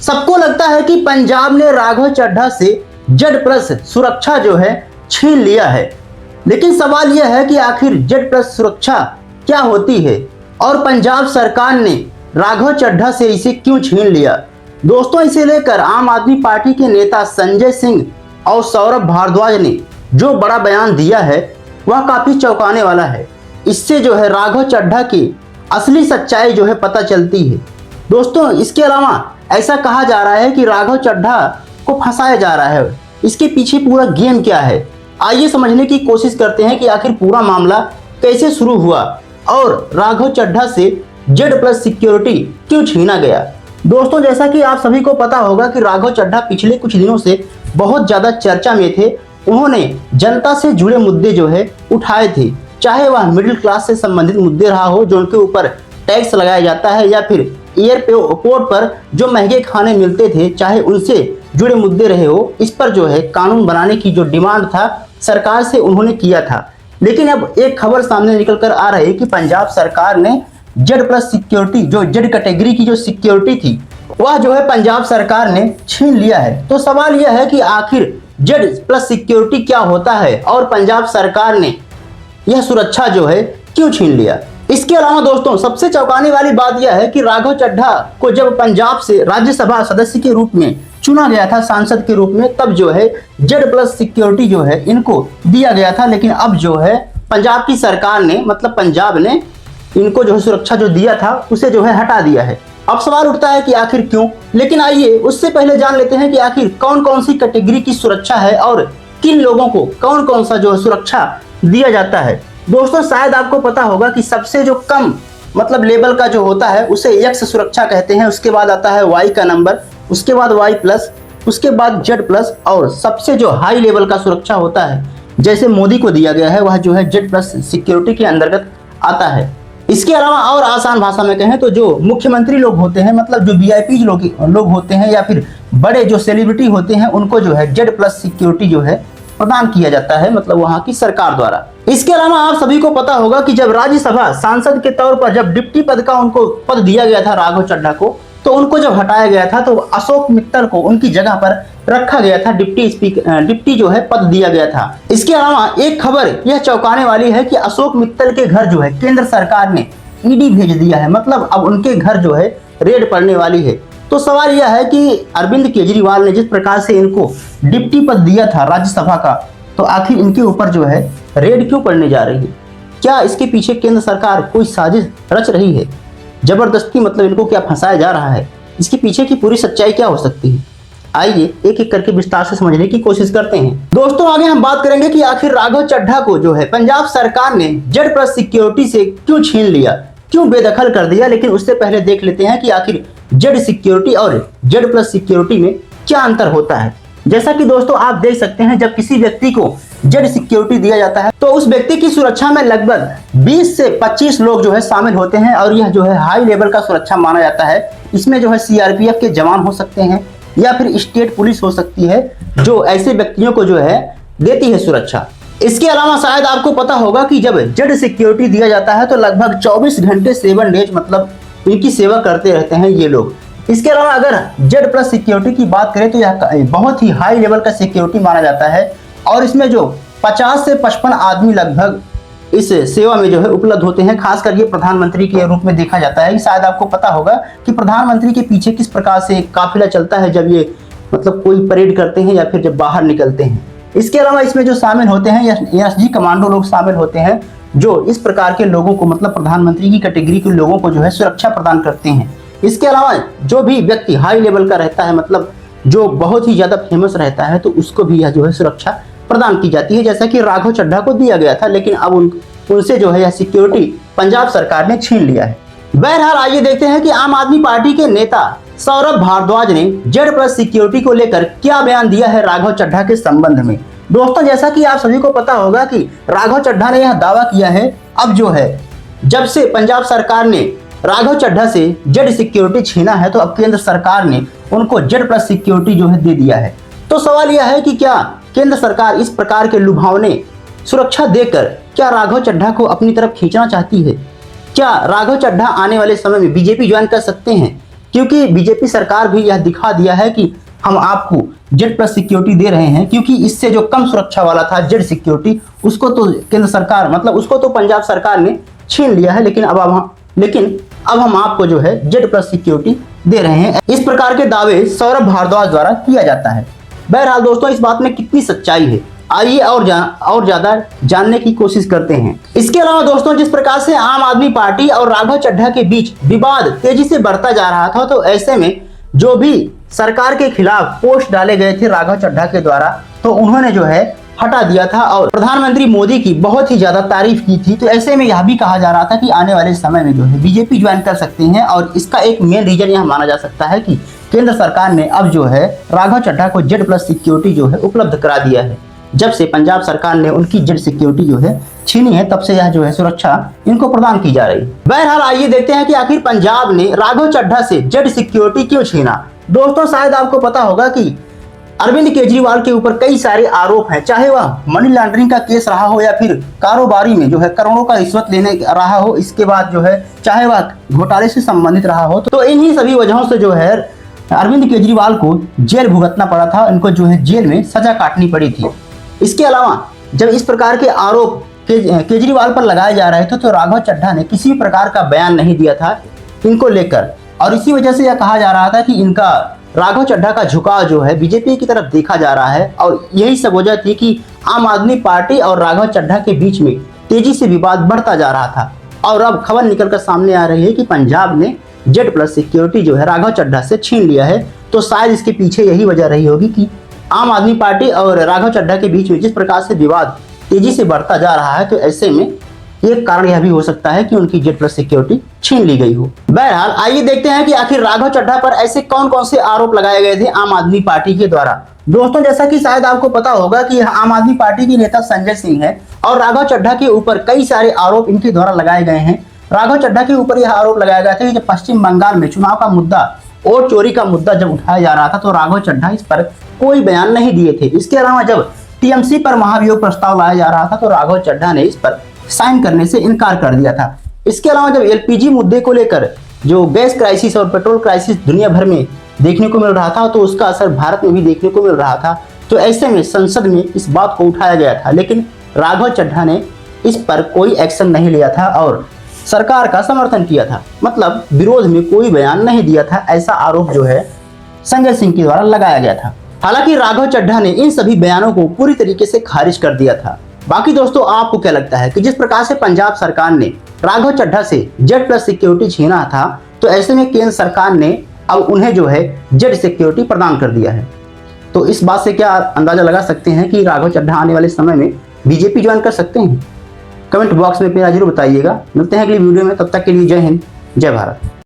सबको लगता है कि पंजाब ने राघव चड्ढा से जेड प्लस सुरक्षा जो है छीन लिया है, लेकिन सवाल यह है कि आखिर जेड प्लस सुरक्षा क्या होती है और पंजाब सरकार ने राघव चड्ढा से इसे क्यों छीन लिया। दोस्तों, इसे लेकर आम आदमी पार्टी के नेता संजय सिंह और सौरभ भारद्वाज ने जो बड़ा बयान दिया है वह काफी चौंकाने वाला है। इससे जो है राघव चड्ढा की असली सच्चाई जो है पता चलती है। दोस्तों, इसके अलावा ऐसा कहा जा रहा है कि राघव चड्ढा को फंसाया जा रहा है। इसके पीछे पूरा गेम क्या है, आइए समझने की कोशिश करते हैं कि आखिर पूरा मामला कैसे शुरू हुआ और राघव चड्ढा से जेड प्लस सिक्योरिटी क्यों छीना गया। दोस्तों, जैसा कि आप सभी को पता होगा कि राघव चड्ढा पिछले कुछ दिनों से बहुत ज्यादा चर्चा में थे। उन्होंने जनता से जुड़े मुद्दे जो है उठाए थे, चाहे वह मिडिल क्लास से संबंधित मुद्दे रहा हो जो उनके ऊपर टैक्स लगाया जाता है, या फिर एयरपोर्ट पर जो महंगे खाने मिलते थे चाहे उनसे जुड़े मुद्दे रहे हो। इस पर जो है कानून बनाने की जो डिमांड था सरकार से उन्होंने किया था। लेकिन अब एक खबर सामने निकल कर आ रही है कि पंजाब सरकार ने जेड प्लस सिक्योरिटी, जो जेड कैटेगरी की जो सिक्योरिटी थी वह जो है पंजाब सरकार ने छीन लिया है। तो सवाल यह है कि आखिर जेड प्लस सिक्योरिटी क्या होता है और पंजाब सरकार ने यह सुरक्षा जो है क्यों छीन लिया। इसके अलावा दोस्तों, सबसे चौंकाने वाली बात यह है कि राघव चड्ढा को जब पंजाब से राज्यसभा सदस्य के रूप में चुना गया था, सांसद के रूप में, तब जो है जेड प्लस सिक्योरिटी जो है इनको दिया गया था। लेकिन अब जो है पंजाब की सरकार ने, मतलब पंजाब ने इनको जो है सुरक्षा जो दिया था उसे जो है हटा दिया है। अब सवाल उठता है कि आखिर क्यों। लेकिन आइए उससे पहले जान लेते हैं कि आखिर कौन कौन सी कैटेगरी की सुरक्षा है और किन लोगों को कौन कौन सा जो है सुरक्षा दिया जाता है। दोस्तों, शायद आपको पता होगा कि सबसे जो कम मतलब लेवल का जो होता है उसे एक्स सुरक्षा कहते हैं। उसके बाद आता है वाई का नंबर, उसके बाद वाई प्लस, उसके बाद जेड प्लस, और सबसे जो हाई लेवल का सुरक्षा होता है जैसे मोदी को दिया गया है वह जो है जेड प्लस सिक्योरिटी के अंतर्गत आता है। इसके अलावा और आसान भाषा में कहें तो जो मुख्यमंत्री लोग होते हैं, मतलब जो वीआईपी लोग होते हैं या फिर बड़े जो सेलिब्रिटी होते हैं, उनको जो है जेड प्लस सिक्योरिटी जो है प्रदान किया जाता है, मतलब वहां की सरकार द्वारा। इसके अलावा आप सभी को पता होगा कि जब राज्यसभा सांसद के तौर पर जब डिप्टी पद का उनको पद दिया गया था राघव चड्ढा को, तो उनको जब हटाया गया था तो अशोक मित्तल को उनकी जगह पर रखा गया था, डिप्टी जो है पद दिया गया था। इसके अलावा एक खबर यह चौंकाने वाली है कि अशोक मित्तल के घर जो है केंद्र सरकार ने ईडी भेज दिया है, मतलब अब उनके घर जो है रेड पड़ने वाली है। तो सवाल यह है कि अरविंद केजरीवाल ने जिस प्रकार से इनको डिप्टी पद दिया था राज्यसभा का, तो आखिर इनके ऊपर जो है रेड क्यों पड़ने जा रही है। क्या इसके पीछे केंद्र सरकार कोई साजिश रच रही है, जबरदस्ती मतलब इनको क्या फंसाया जा रहा है, इसके पीछे की पूरी सच्चाई क्या हो सकती है। आइए एक एक करके विस्तार से समझने की कोशिश करते हैं। दोस्तों, आगे हम बात करेंगे कि आखिर राघव चड्ढा को जो है पंजाब सरकार ने जेड प्लस सिक्योरिटी से क्यों छीन लिया, क्यों बेदखल कर दिया। लेकिन उससे पहले देख लेते हैं कि आखिर जेड सिक्योरिटी और जेड प्लस सिक्योरिटी में क्या अंतर होता है। जैसा कि दोस्तों आप देख सकते हैं, जब किसी व्यक्ति को जेड सिक्योरिटी दिया जाता है तो उस व्यक्ति की सुरक्षा में लगभग 20 से 25 लोग जो है शामिल होते हैं और यह जो है हाई लेवल का सुरक्षा माना जाता है। इसमें जो है सीआरपीएफ के जवान हो सकते हैं या फिर स्टेट पुलिस हो सकती है, जो ऐसे व्यक्तियों को जो है देती है सुरक्षा। इसके अलावा शायद आपको पता होगा कि जब जेड सिक्योरिटी दिया जाता है तो लगभग 24 घंटे 7 डेज मतलब इनकी सेवा करते रहते हैं ये लोग। इसके अलावा अगर जेड प्लस सिक्योरिटी की बात करें तो यह बहुत ही हाई लेवल का सिक्योरिटी माना जाता है और इसमें जो 50 से 55 आदमी लगभग इस सेवा में जो है उपलब्ध होते हैं। खासकर ये प्रधानमंत्री के रूप में देखा जाता है। शायद आपको पता होगा कि प्रधानमंत्री के पीछे किस प्रकार से काफिला चलता है जब ये मतलब कोई परेड करते हैं या फिर जब बाहर निकलते हैं। इसके अलावा इसमें जो शामिल होते हैं एसजी कमांडो लोग शामिल होते हैं, जो इस प्रकार के लोगों को मतलब प्रधानमंत्री की कैटेगरी के लोगों को जो है सुरक्षा प्रदान करते हैं। इसके अलावा जो भी व्यक्ति हाई लेवल का रहता है, मतलब जो बहुत ही ज्यादा फेमस रहता है, तो उसको भी यह जो है सुरक्षा प्रदान की जाती है, जैसा कि राघव चड्ढा को दिया गया था। लेकिन अब उनसे जो है यह सिक्योरिटी पंजाब सरकार ने छीन लिया है। बहरहाल आइए देखते हैं कि आम आदमी पार्टी के नेता सौरभ भारद्वाज ने जेड प्लस सिक्योरिटी को लेकर क्या बयान दिया है राघव चड्ढा के संबंध में। दोस्तों, जैसा कि आप सभी को पता होगा कि राघव चड्ढा ने यह दावा किया है, अब जो है जब से पंजाब सरकार ने राघव चड्ढा से जेड सिक्योरिटी छीना है तो अब केंद्र सरकार ने उनको जेड प्लस सिक्योरिटी जो है दे दिया है। तो सवाल यह है कि क्या केंद्र सरकार इस प्रकार के लुभावने सुरक्षा देकर क्या राघव चड्ढा को अपनी तरफ खींचना चाहती है। क्या राघव चड्ढा आने वाले समय में बीजेपी ज्वाइन कर सकते हैं, क्योंकि बीजेपी सरकार भी यह दिखा दिया है कि हम आपको जेड प्लस सिक्योरिटी दे रहे हैं, क्योंकि इससे जो कम सुरक्षा वाला था जेड सिक्योरिटी, उसको तो केंद्र सरकार मतलब उसको तो पंजाब सरकार ने छीन लिया है, लेकिन अब हम आपको जो है जेड प्लस सिक्योरिटी दे रहे हैं। इस प्रकार के दावे सौरभ भारद्वाज द्वारा किया जाता है। बहरहाल दोस्तों, इस बात में कितनी सच्चाई है, आइए और ज्यादा जानने की कोशिश करते हैं। इसके अलावा दोस्तों, जिस प्रकार से आम आदमी पार्टी और राघव चड्ढा के बीच विवाद तेजी से बढ़ता जा रहा था, तो ऐसे में जो भी सरकार के खिलाफ पोस्ट डाले गए थे राघव चड्ढा के द्वारा, तो उन्होंने जो है हटा दिया था और प्रधानमंत्री मोदी की बहुत ही ज्यादा तारीफ की थी। तो ऐसे में यह भी कहा जा रहा था कि आने वाले समय में जो है बीजेपी ज्वाइन कर सकते हैं, और इसका एक मेन रीजन यह माना जा सकता है कि केंद्र सरकार ने अब जो है राघव चड्ढा को जेड प्लस सिक्योरिटी जो है उपलब्ध करा दिया है। जब से पंजाब सरकार ने उनकी जेड सिक्योरिटी जो है छीनी है, तब से यह जो है सुरक्षा इनको प्रदान की जा रही है। बहरहाल आइए देखते हैं कि आखिर पंजाब ने राघव चड्ढा से जेड सिक्योरिटी क्यों छीना। दोस्तों, शायद आपको पता होगा कि अरविंद केजरीवाल के ऊपर कई सारे आरोप हैं, चाहे वह मनी लॉन्ड्रिंग का केस रहा हो या फिर कारोबारी में जो है करोड़ों का रिश्वत लेने रहा हो, इसके बाद जो है चाहे वह घोटाले से संबंधित रहा हो, तो इन्हीं सभी वजहों से जो है अरविंद केजरीवाल को जेल भुगतना पड़ा था, इनको जो है जेल में सजा काटनी पड़ी थी। इसके अलावा जब इस प्रकार के आरोप केजरीवाल पर लगाए जा रहे थे, तो राघव चड्ढा ने किसी प्रकार का बयान नहीं दिया था इनको लेकर, और इसी वजह से यह कहा जा रहा था कि इनका राघव चड्ढा का झुकाव जो है बीजेपी की तरफ देखा जा रहा है। और यही सब वजह थी कि आम आदमी पार्टी और राघव चड्ढा के बीच में तेजी से विवाद बढ़ता जा रहा था, और अब खबर निकलकर सामने आ रही है कि पंजाब ने जेड प्लस सिक्योरिटी जो है राघव चड्ढा से छीन लिया है। तो शायद इसके पीछे यही वजह रही होगी कि आम आदमी पार्टी और राघव चड्ढा के बीच में जिस प्रकार से विवाद तेजी से बढ़ता जा रहा है, तो ऐसे में एक कारण यह भी हो सकता है कि उनकी जेड प्लस सिक्योरिटी छीन ली गई हो। बहरहाल आइए देखते हैं कि आखिर राघव चड्ढा पर ऐसे कौन कौन से आरोप लगाए गए थे आम आदमी पार्टी के द्वारा। दोस्तों, जैसा कि शायद आपको पता होगा कि यह आम आदमी पार्टी के नेता संजय सिंह है, और राघव चड्ढा के ऊपर कई सारे आरोप इनके द्वारा लगाए गए हैं। राघव चड्ढा के ऊपर यह आरोप लगाया गया था कि जब पश्चिम बंगाल में चुनाव का मुद्दा, वोट चोरी का मुद्दा जब उठाया जा रहा था, तो राघव चड्ढा इस पर कोई बयान नहीं दिए थे। इसके अलावा जब टीएमसी पर महाभियोग प्रस्ताव लाया जा रहा था, तो राघव चड्ढा ने इस पर साइन करने से इनकार कर दिया था। इसके अलावा जब एलपीजी मुद्दे को लेकर जो गैस क्राइसिस और पेट्रोल क्राइसिस दुनिया भर में देखने को मिल रहा था, तो उसका असर भारत में भी देखने को मिल रहा था। तो ऐसे में संसद में इस बात को उठाया गया था, लेकिन राघव चड्ढा ने इस पर कोई एक्शन नहीं लिया था और सरकार का समर्थन किया था, मतलब विरोध में कोई बयान नहीं दिया था। ऐसा आरोप जो है संजय सिंह के द्वारा लगाया गया था। हालांकि राघव चड्ढा ने इन सभी बयानों को पूरी तरीके से खारिज कर दिया था। बाकी दोस्तों, आपको क्या लगता है कि जिस प्रकार से पंजाब सरकार ने राघव चड्ढा से जेड प्लस सिक्योरिटी छीना था, तो ऐसे में केंद्र सरकार ने अब उन्हें जो है जेड सिक्योरिटी प्रदान कर दिया है। तो इस बात से क्या अंदाजा लगा सकते हैं कि राघव चड्ढा आने वाले समय में बीजेपी ज्वाइन कर सकते हैं? कमेंट बॉक्स में अपनी राय जरूर बताइएगा। मिलते हैं अगली वीडियो में, तब तक के लिए जय हिंद, जय भारत।